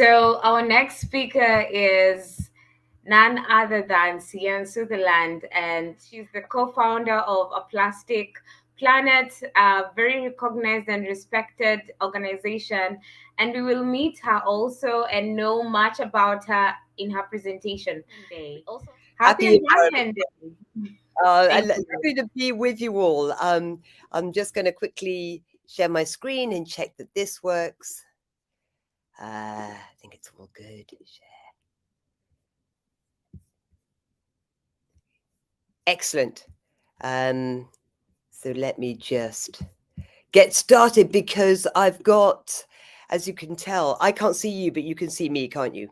So our next speaker is none other than Sian Sutherland, and she's the co-founder of A Plastic Planet, a very recognized and respected organization. And we will meet her also and know much about her in her presentation today. Also, happy Happy environment. Environment Day. And Thank you. happy to be with you all. I'm just going to quickly share my screen and check that this works. I think it's all good. Share. Excellent. So let me just get started because I've got, as you can tell, I can't see you, but you can see me, can't you?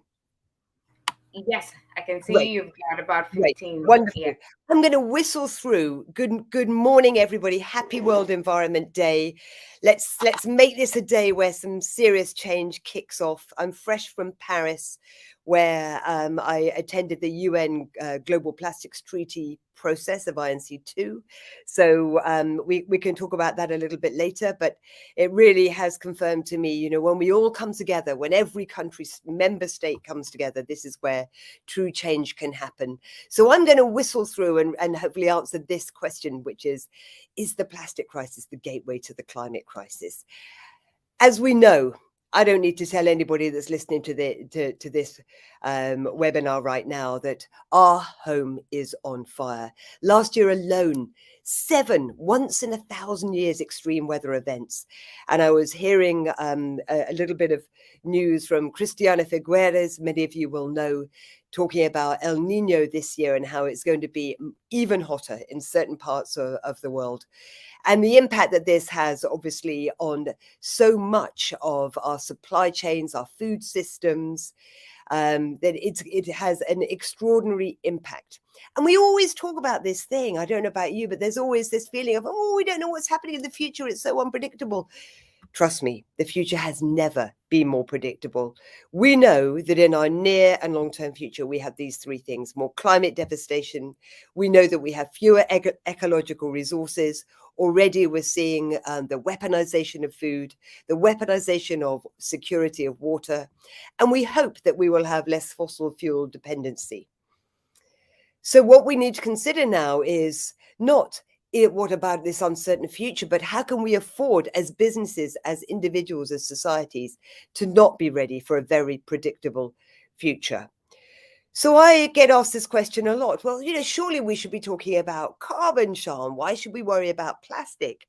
Yes, I can see Great. you've got about Great, 15. wonderful. Yeah. I'm going to whistle through. Good morning, everybody. Happy World Environment Day. Let's make this a day where some serious change kicks off. I'm fresh from Paris, where I attended the UN Global Plastics Treaty process of INC2. So we can talk about that a little bit later, but it really has confirmed to me, you know, when we all come together, when every country's member state comes together, this is where true change can happen. So I'm going to whistle through and hopefully answer this question, which is the plastic crisis the gateway to the climate crisis? As we know, I don't need to tell anybody that's listening to this webinar right now that our home is on fire. Last year alone, 7 once in 1,000 years extreme weather events. And I was hearing a little bit of news from Cristiana Figueres, many of you will know, talking about El Nino this year and how it's going to be even hotter in certain parts of the world. And the impact that this has obviously on so much of our supply chains, our food systems, that it has an extraordinary impact. And we always talk about this thing. I don't know about you, but there's always this feeling of, oh, we don't know what's happening in the future. It's so unpredictable. Trust me, the future has never been more predictable. We know that in our near and long-term future, we have these 3 things: more climate devastation. We know that we have fewer ecological resources. Already we're seeing the weaponization of food, the weaponization of security of water, and we hope that we will have less fossil fuel dependency. So what we need to consider now is not what about this uncertain future, but how can we afford as businesses, as individuals, as societies to not be ready for a very predictable future? So I get asked this question a lot. Well, you know, surely we should be talking about carbon, Sian. Why should we worry about plastic?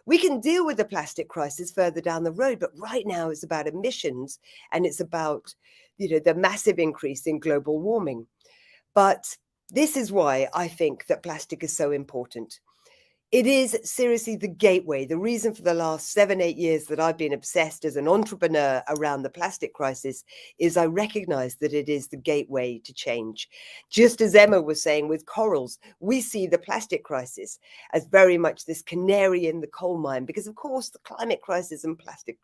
We can deal with the plastic crisis further down the road, but right now it's about emissions and it's about, you know, the massive increase in global warming. But this is why I think that plastic is so important. It is seriously the gateway. The reason for the last 7, 8 years that I've been obsessed as an entrepreneur around the plastic crisis is I recognize that it is the gateway to change. Just as Emma was saying with corals, we see the plastic crisis as very much this canary in the coal mine, because of course the climate crisis and plastic,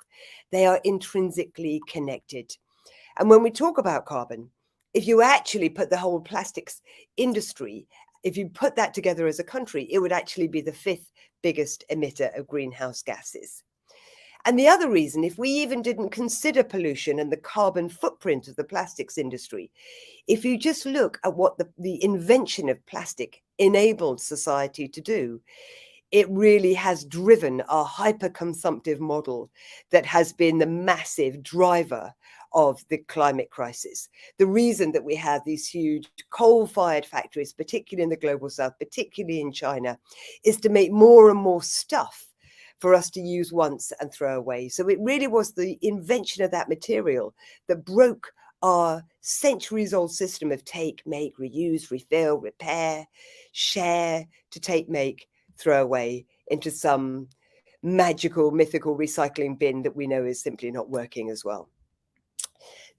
they are intrinsically connected. And when we talk about carbon, if you actually put the whole plastics industry, if you put that together as a country, it would actually be the 5th biggest emitter of greenhouse gases. And the other reason, if we even didn't consider pollution and the carbon footprint of the plastics industry, if you just look at what the invention of plastic enabled society to do, it really has driven a hyper-consumptive model that has been the massive driver of the climate crisis. The reason that we have these huge coal-fired factories, particularly in the global south, particularly in China, is to make more and more stuff for us to use once and throw away. So it really was the invention of that material that broke our centuries-old system of take, make, reuse, refill, repair, share, to take, make, throw away into some magical, mythical recycling bin that we know is simply not working as well.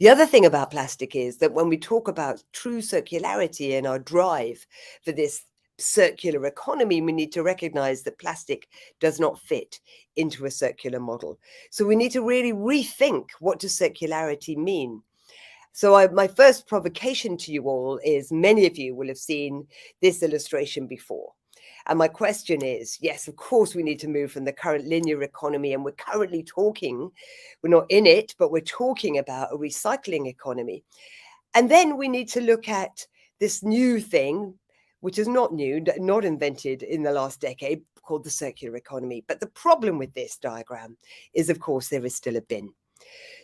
The other thing about plastic is that when we talk about true circularity and our drive for this circular economy, we need to recognize that plastic does not fit into a circular model. So we need to really rethink, what does circularity mean? So my first provocation to you all is, many of you will have seen this illustration before. And my question is, yes, of course, we need to move from the current linear economy. And we're currently talking, we're not in it, but we're talking about a recycling economy. And then we need to look at this new thing, which is not new, not invented in the last decade, called the circular economy. But the problem with this diagram is, of course, there is still a bin.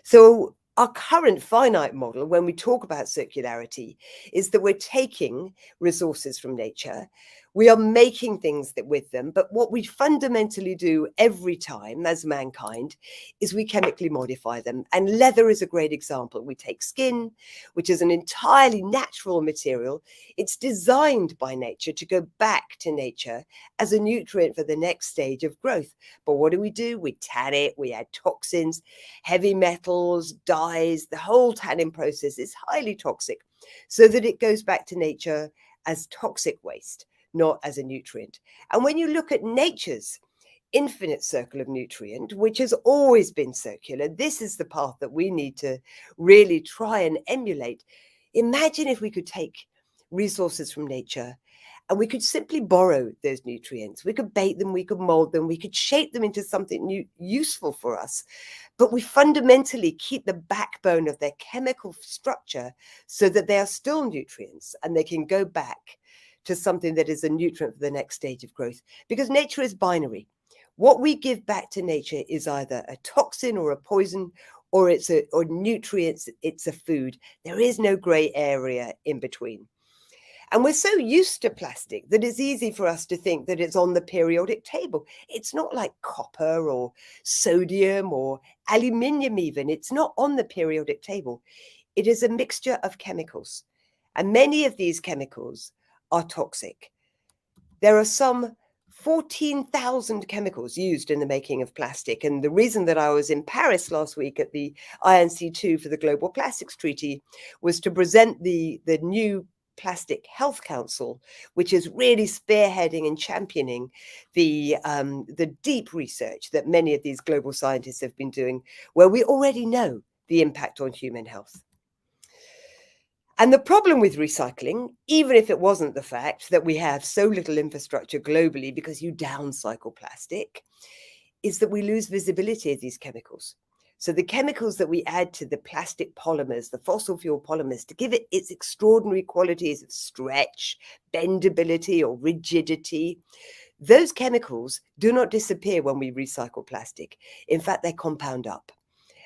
So our current finite model, when we talk about circularity, is that we're taking resources from nature, we are making things with them, but what we fundamentally do every time as mankind is we chemically modify them. And leather is a great example. We take skin, which is an entirely natural material. It's designed by nature to go back to nature as a nutrient for the next stage of growth. But what do? We tan it, we add toxins, heavy metals, dyes. The whole tanning process is highly toxic, so that it goes back to nature as toxic waste, not as a nutrient. And when you look at nature's infinite circle of nutrient, which has always been circular, this is the path that we need to really try and emulate. Imagine if we could take resources from nature and we could simply borrow those nutrients. We could bake them, we could mold them, we could shape them into something new, useful for us. But we fundamentally keep the backbone of their chemical structure so that they are still nutrients and they can go back to something that is a nutrient for the next stage of growth. Because nature is binary. What we give back to nature is either a toxin or a poison, or nutrients, it's a food. There is no gray area in between. And we're so used to plastic that it's easy for us to think that it's on the periodic table. It's not like copper or sodium or aluminium even. It's not on the periodic table. It is a mixture of chemicals. And many of these chemicals are toxic. There are some 14,000 chemicals used in the making of plastic. And the reason that I was in Paris last week at the INC2 for the Global Plastics Treaty was to present the new Plastic Health Council, which is really spearheading and championing the deep research that many of these global scientists have been doing, where we already know the impact on human health. And the problem with recycling, even if it wasn't the fact that we have so little infrastructure globally because you downcycle plastic, is that we lose visibility of these chemicals. So the chemicals that we add to the plastic polymers, the fossil fuel polymers, to give it its extraordinary qualities of stretch, bendability, or rigidity, those chemicals do not disappear when we recycle plastic. In fact, they compound up,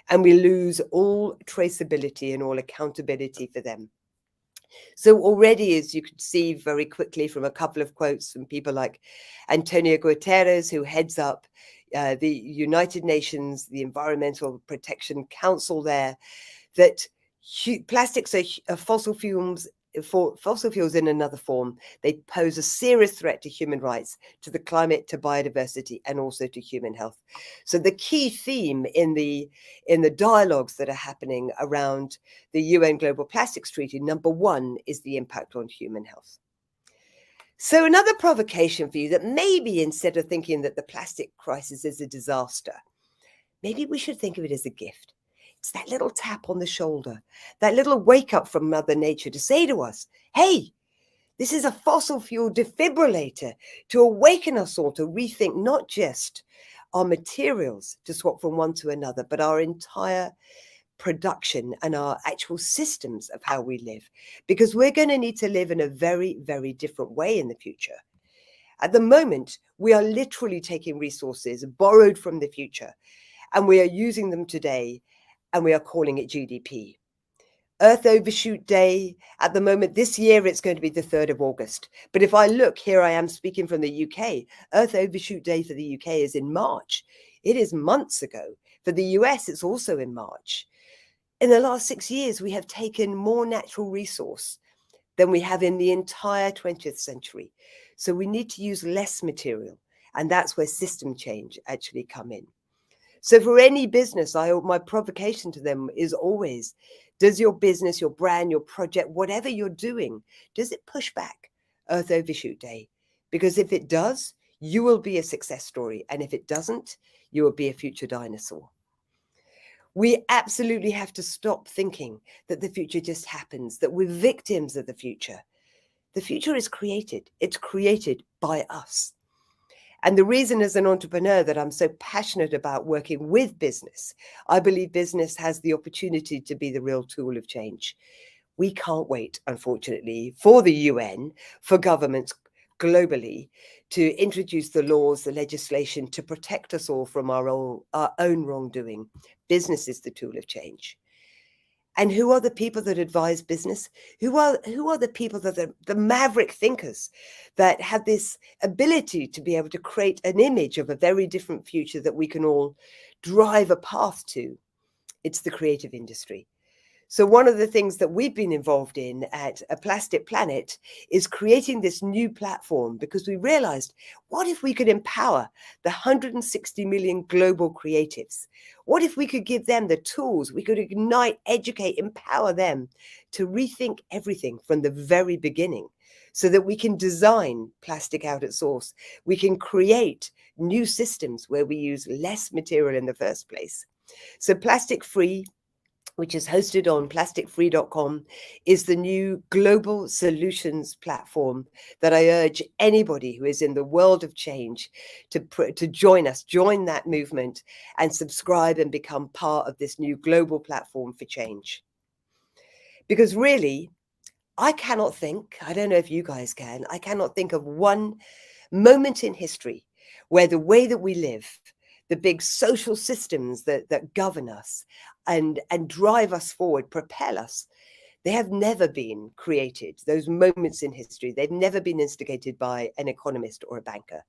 and we lose all traceability and all accountability for them. So already, as you could see very quickly from a couple of quotes from people like Antonio Guterres, who heads up the United Nations, the Environmental Protection Council there, that plastics are fossil fuels in another form. They pose a serious threat to human rights, to the climate, to biodiversity, and also to human health. So the key theme in the dialogues that are happening around the UN Global Plastics Treaty, number one, is the impact on human health. So another provocation for you, that maybe instead of thinking that the plastic crisis is a disaster, maybe we should think of it as a gift. It's that little tap on the shoulder, that little wake up from Mother Nature to say to us, hey, this is a fossil fuel defibrillator to awaken us all to rethink not just our materials to swap from one to another, but our entire production and our actual systems of how we live, because we're going to need to live in a very, very different way in the future. At the moment, we are literally taking resources borrowed from the future, and we are using them today, and we are calling it GDP. Earth Overshoot Day, at the moment, this year, it's going to be the 3rd of August. But if I look, here I am speaking from the UK, Earth Overshoot Day for the UK is in March. It is months ago. For the US, it's also in March. In the last 6 years, we have taken more natural resource than we have in the entire 20th century. So we need to use less material. And that's where system change actually come in. So for any business, my provocation to them is always, does your business, your brand, your project, whatever you're doing, does it push back Earth Overshoot Day? Because if it does, you will be a success story. And if it doesn't, you will be a future dinosaur. We absolutely have to stop thinking that the future just happens, that we're victims of the future. The future is created. It's created by us. And the reason as an entrepreneur that I'm so passionate about working with business, I believe business has the opportunity to be the real tool of change. We can't wait, unfortunately, for the UN, for governments globally to introduce the laws, the legislation to protect us all from our own wrongdoing. Business is the tool of change. And who are the people that advise business? Who are the people that are the maverick thinkers that have this ability to be able to create an image of a very different future that we can all drive a path to? It's the creative industry. So one of the things that we've been involved in at A Plastic Planet is creating this new platform, because we realized, what if we could empower the 160 million global creatives? What if we could give them the tools? We could ignite, educate, empower them to rethink everything from the very beginning, so that we can design plastic out at source. We can create new systems where we use less material in the first place. So Plastic Free, which is hosted on plasticfree.com, is the new global solutions platform that I urge anybody who is in the world of change to join us, join that movement, and subscribe and become part of this new global platform for change. Because really, I cannot think, I don't know if you guys can, I cannot think of one moment in history where the way that we live, the big social systems that govern us and drive us forward, propel us, they have never been created. Those moments in history, they've never been instigated by an economist or a banker.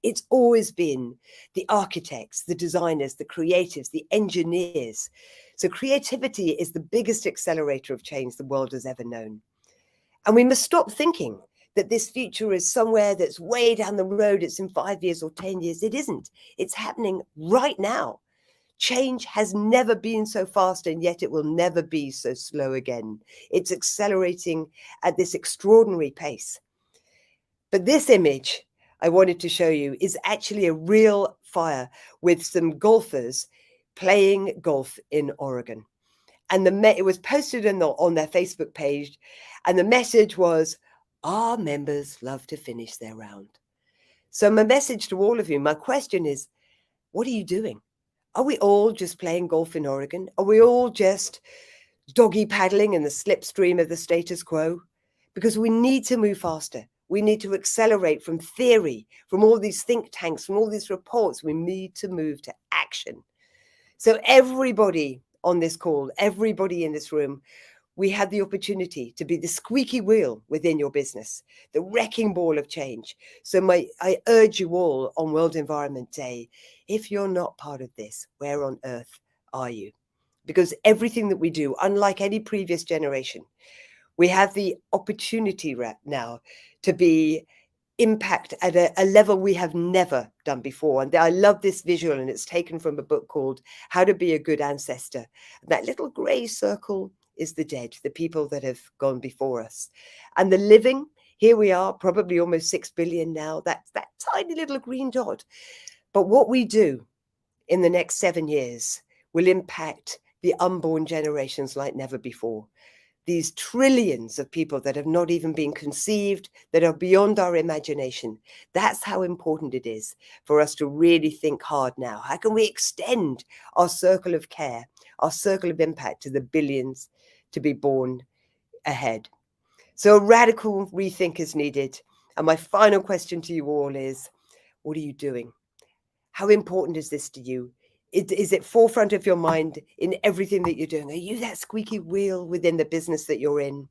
It's always been the architects, the designers, the creatives, the engineers. So creativity is the biggest accelerator of change the world has ever known. And we must stop thinking that this future is somewhere that's way down the road, it's in 5 years or 10 years. It isn't. It's happening right now. Change has never been so fast, and yet it will never be so slow again. It's accelerating at this extraordinary pace. But this image I wanted to show you is actually a real fire with some golfers playing golf in Oregon. And it was posted on their Facebook page, and the message was, our members love to finish their round. So my message to all of you, my question is, what are you doing? Are we all just playing golf in Oregon? Are we all just doggy paddling in the slipstream of the status quo? Because we need to move faster. We need to accelerate from theory, from all these think tanks, from all these reports. We need to move to action. So everybody on this call, everybody in this room, we had the opportunity to be the squeaky wheel within your business, the wrecking ball of change. So I urge you all on World Environment Day, if you're not part of this, where on earth are you? Because everything that we do, unlike any previous generation, we have the opportunity right now to be impact at a level we have never done before. And I love this visual, and it's taken from a book called How to Be a Good Ancestor. That little gray circle is the dead, the people that have gone before us. And the living, here we are, probably almost 6 billion now, that tiny little green dot. But what we do in the next 7 years will impact the unborn generations like never before. These trillions of people that have not even been conceived, that are beyond our imagination. That's how important it is for us to really think hard now. How can we extend our circle of care, our circle of impact to the billions to be born ahead? So a radical rethink is needed. And my final question to you all is, what are you doing? How important is this to you? Is it forefront of your mind in everything that you're doing? Are you that squeaky wheel within the business that you're in?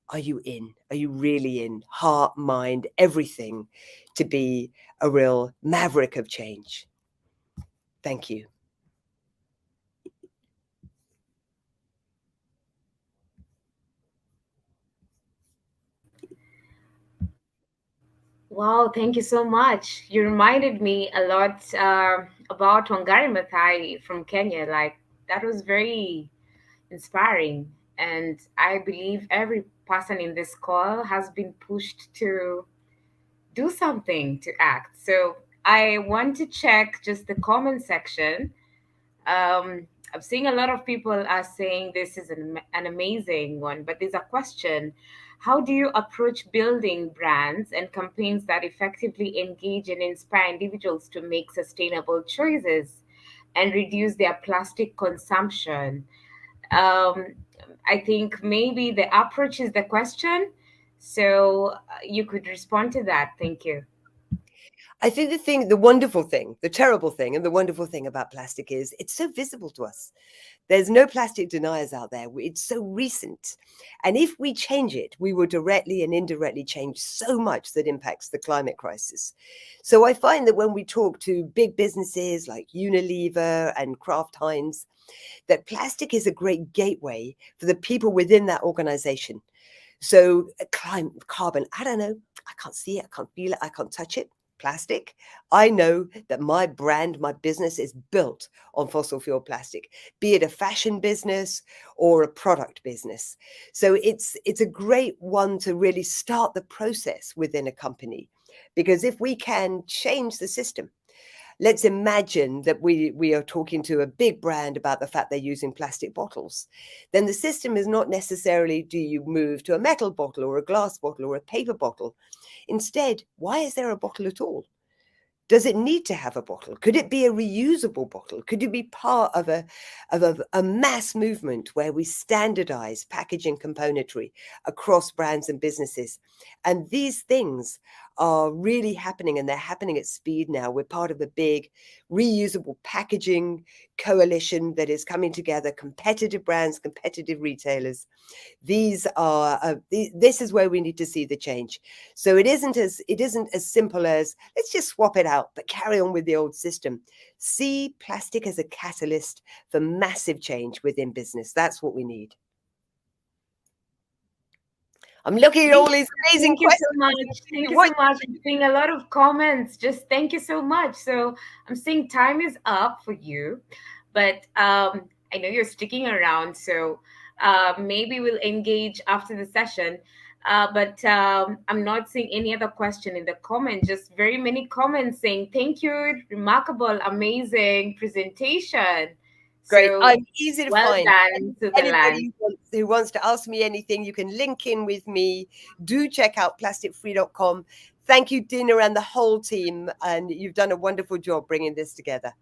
Are you in? Are you really in? Heart, mind, everything to be a real maverick of change. Thank you. Wow, thank you so much. You reminded me a lot about Wangari Maathai from Kenya. Like, that was very inspiring. And I believe every person in this call has been pushed to do something, to act. So I want to check just the comment section. I'm seeing a lot of people are saying this is an amazing one, but there's a question. how do you approach building brands and campaigns that effectively engage and inspire individuals to make sustainable choices and reduce their plastic consumption? Um, I think maybe the approach is the question. So you could respond to that. Thank you. I think the wonderful thing, the terrible thing, and the wonderful thing about plastic is it's so visible to us. There's no plastic deniers out there. It's so recent. And if we change it, we will directly and indirectly change so much that impacts the climate crisis. So I find that when we talk to big businesses like Unilever and Kraft Heinz, that plastic is a great gateway for the people within that organization. So carbon, I don't know. I can't see it. I can't feel it. I can't touch it. Plastic. I know that my brand, my business is built on fossil fuel plastic, be it a fashion business or a product business. So it's a great one to really start the process within a company, because if we can change the system, let's imagine that we are talking to a big brand about the fact they're using plastic bottles. Then the system is not necessarily, do you move to a metal bottle or a glass bottle or a paper bottle? Instead, why is there a bottle at all? Does it need to have a bottle? Could it be a reusable bottle? Could it be part of a mass movement where we standardize packaging componentry across brands and businesses? And these things are really happening, and they're happening at speed now. We're part of a big reusable packaging coalition that is coming together, competitive brands, competitive retailers. These are this is where we need to see the change. So it isn't as simple as let's just swap it out, but carry on with the old system. See plastic as a catalyst for massive change within business. That's what we need. I'm looking at all Thank these you. amazing Thank you so questions. much. Thank you What so much. I'm seeing a lot of comments. Just thank you so much. So I'm seeing time is up for you, but I know you're sticking around. So maybe we'll engage after the session. But I'm not seeing any other question in the comment. Just very many comments saying thank you, remarkable, amazing presentation. great. So I'm easy to well find. done, Sutherland. Anybody who wants to ask me anything, you can link in with me. Do check out plasticfree.com. Thank you, Dina, and the whole team. And you've done a wonderful job bringing this together.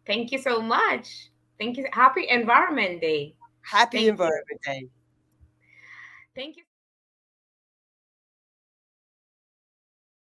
Thank you so much. Thank you. Happy Environment Day. Happy Thank you. Environment Day. Thank you.